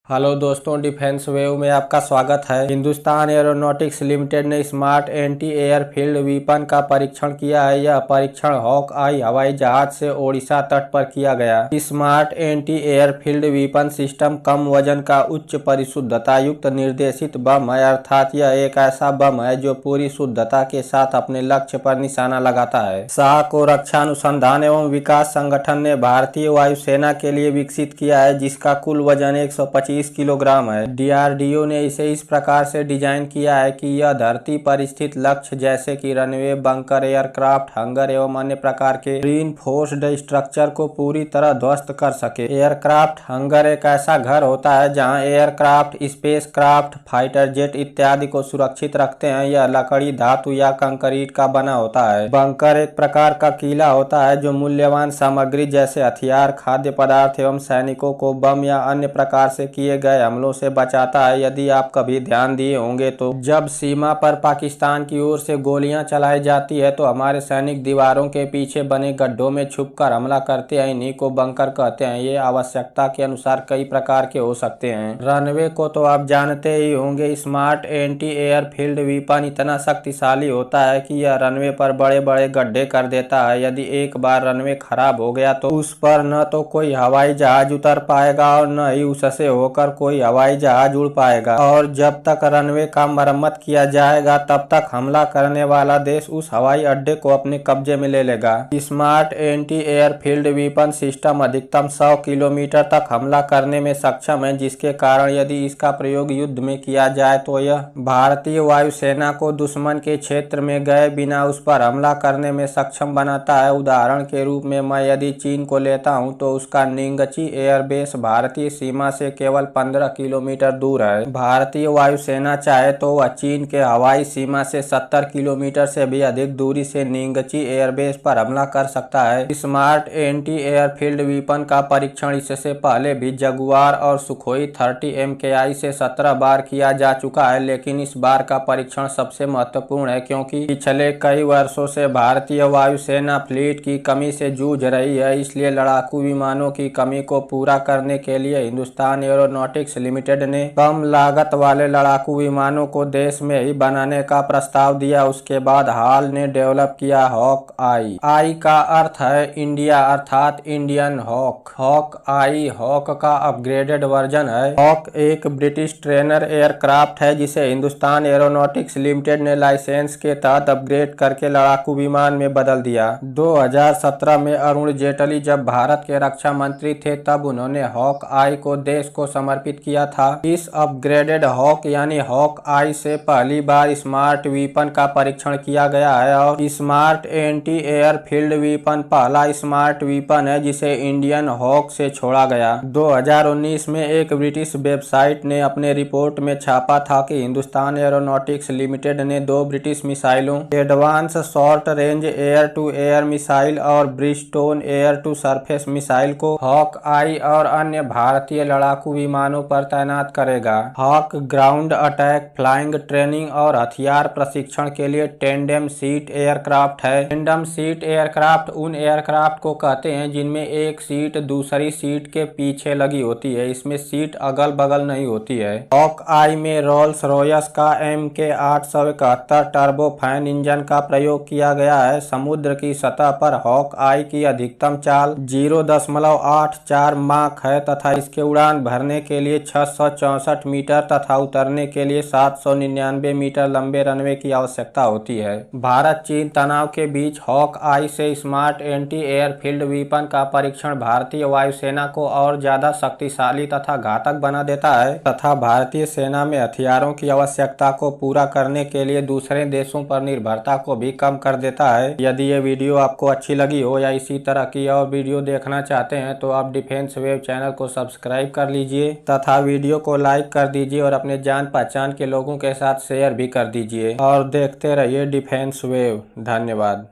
Hello दोस्तों, defence wave में आपका स्वागत है। हिंदुस्तान एरोनॉटिक्स लिमिटेड ने स्मार्ट एंटी एयरफील्ड वीपन का परीक्षण किया है। यह परीक्षण हॉक आई हवाई जहाज से ओडिशा तट पर किया गया। Smart anti airfield weapon system कम वजन का उच्च परिशुद्धता युक्त निर्देशित बम है, अर्थात यह एक ऐसा बम है जो पूरी शुद्धता के साथ अपने लक्ष्य पर निशाना लगाता है। शाह को रक्षा अनुसंधान एवं विकास संगठन ने भारतीय वायुसेना के लिए विकसित किया है, जिसका कुल वजन 125 किलोग्राम है। डीआरडीओ ने इसे इस प्रकार से डिजाइन किया है कि यह धरती पर स्थित लक्ष्य जैसे कि रनवे, बंकर, एयरक्राफ्ट, हंगर एवं अन्य प्रकार के रीइंफोर्स्ड स्ट्रक्चर को पूरी तरह ध्वस्त कर सके। एयरक्राफ्ट हंगर एक ऐसा घर होता है जहां एयरक्राफ्ट, स्पेसक्राफ्ट, फाइटर जेट इत्यादि को सुरक्षित रखते हैं। यह लकड़ी, धातु या कंक्रीट का बना होता है। बंकर एक प्रकार का किला होता है जो मूल्यवान सामग्री जैसे हथियार, खाद्य पदार्थ एवं सैनिकों को बम या अन्य प्रकार से किए गए हमलों से बचाता है। यदि आप कभी ध्यान दिए होंगे तो जब सीमा पर पाकिस्तान की ओर से गोलियां चलाई जाती है तो हमारे सैनिक दीवारों के पीछे बने गड्ढों में छुपकर हमला करते हैं। इन्हीं को बंकर कहते हैं। ये आवश्यकता के अनुसार कई प्रकार के हो सकते हैं। रनवे को तो आप जानते ही होंगे। स्मार्ट एंटी एयरफील्ड वीपन इतना शक्तिशाली होता है कि यह रनवे पर बड़े बड़े गड्ढे कर देता है। यदि एक बार रनवे खराब हो गया तो उस पर न तो कोई हवाई जहाज उतर पाएगा और न ही उससे होकर कोई हवाई जहाज उड़ पाएगा। और जब तक रनवे का मरम्मत किया जाएगा तब तक हमला करने वाला देश उस हवाई अड्डे को अपने कब्जे में ले लेगा। Smart anti airfield weapon system अधिकतम 100 किलोमीटर तक हमला करने में सक्षम है, जिसके कारण यदि इसका प्रयोग युद्ध में किया जाए तो यह भारतीय वायुसेना को दुश्मन के क्षेत्र में गए बिना उस पर हमला करने में सक्षम बनाता है। उदाहरण के रूप में मैं यदि चीन को लेता हूं तो उसका निंगची एयरबेस भारतीय सीमा से केवल 15 किलोमीटर दूर है। भारतीय वायुसेना चाहे तो वह चीन के हवाई सीमा से 70 किलोमीटर से भी अधिक दूरी से निंगची एयरबेस पर हमला कर सकता है। स्मार्ट एंटी एयरफील्ड वीपन का परीक्षण इससे पहले भी जगुआर और सुखोई 30 MKI से 17 बार किया जा चुका है, लेकिन इस बार का परीक्षण सबसे महत्वपूर्ण है क्योंकि पिछले कई वर्षों से भारतीय वायुसेना फ्लीट की कमी से जूझ रही है। इसलिए लड़ाकू विमानों की कमी को पूरा करने के लिए हिंदुस्तान एरोनॉटिक्स लिमिटेड ने कम लागत वाले लड़ाकू विमानों को देश में ही बनाने का प्रस्ताव दिया। उसके बाद हाल ने डेवलप किया हॉक आई। आई का अर्थ है इंडिया, अर्थात इंडियन हॉक। हॉक आई हॉक का अपग्रेडेड वर्जन है। हॉक एक ब्रिटिश ट्रेनर एयरक्राफ्ट है जिसे हिंदुस्तान एरोनॉटिक्स लिमिटेड ने लाइसेंस के तहत अपग्रेड करके लड़ाकू विमान में बदल दिया। 2017 में अरुण जेटली जब भारत के रक्षा मंत्री थे तब उन्होंने हॉक आई को देश को समर्पित किया था। इस अपग्रेडेड हॉक यानी हॉक आई से पहली बार स्मार्ट वीपन का परीक्षण किया गया है और स्मार्ट एंटी एयरफील्ड वीपन पहला स्मार्ट वीपन है जिसे इंडियन हॉक से छोड़ा गया। 2019 में एक ब्रिटिश वेबसाइट ने अपने रिपोर्ट में छापा था कि हिंदुस्तान एरोनॉटिक्स लिमिटेड ने 2 ब्रिटिश मिसाइलों advance short range air to air missile और Brimstone air to surface missile को हॉक आई और अन्य भारतीय लड़ाकू विमानों पर तैनात करेगा। Hawk ground attack, flying training और हथियार प्रशिक्षण के लिए टेंडेम सीट एयरक्राफ्ट है। टेंडेम सीट एयरक्राफ्ट उन एयरक्राफ्ट को कहते हैं जिनमें एक सीट दूसरी सीट के पीछे लगी होती है। इसमें सीट अगल बगल नहीं होती है। हॉक आई में रोल्स रॉयस का MK 871 टर्बोफैन इंजन का प्रयोग किया गया है। समुद्र की सतह पर हॉक आई की अधिकतम चाल 0.84 माक है तथा इसके उड़ान भरने के लिए 664 मीटर तथा उतरने के लिए 799 मीटर लंबे रनवे की आवश्यकता होती है। भारत चीन तनाव के बीच हॉक आई से स्मार्ट एंटी एयरफील्ड वीपन का परीक्षण भारतीय वायुसेना को और ज्यादा शक्तिशाली तथा घातक बना देता है तथा भारतीय सेना में हथियारों की आवश्यकता को पूरा करने के लिए दूसरे देशों पर निर्भरता को भी कम कर देता है। यदि ये वीडियो आपको अच्छी लगी हो या इसी तरह की और वीडियो देखना चाहते हैं तो आप डिफेंस वेव चैनल को सब्सक्राइब कर लीजिए तथा वीडियो को लाइक कर दीजिए और अपने जान पहचान के लोगों के साथ शेयर भी कर दीजिए और देखते रहिए डिफेंस वेव। धन्यवाद।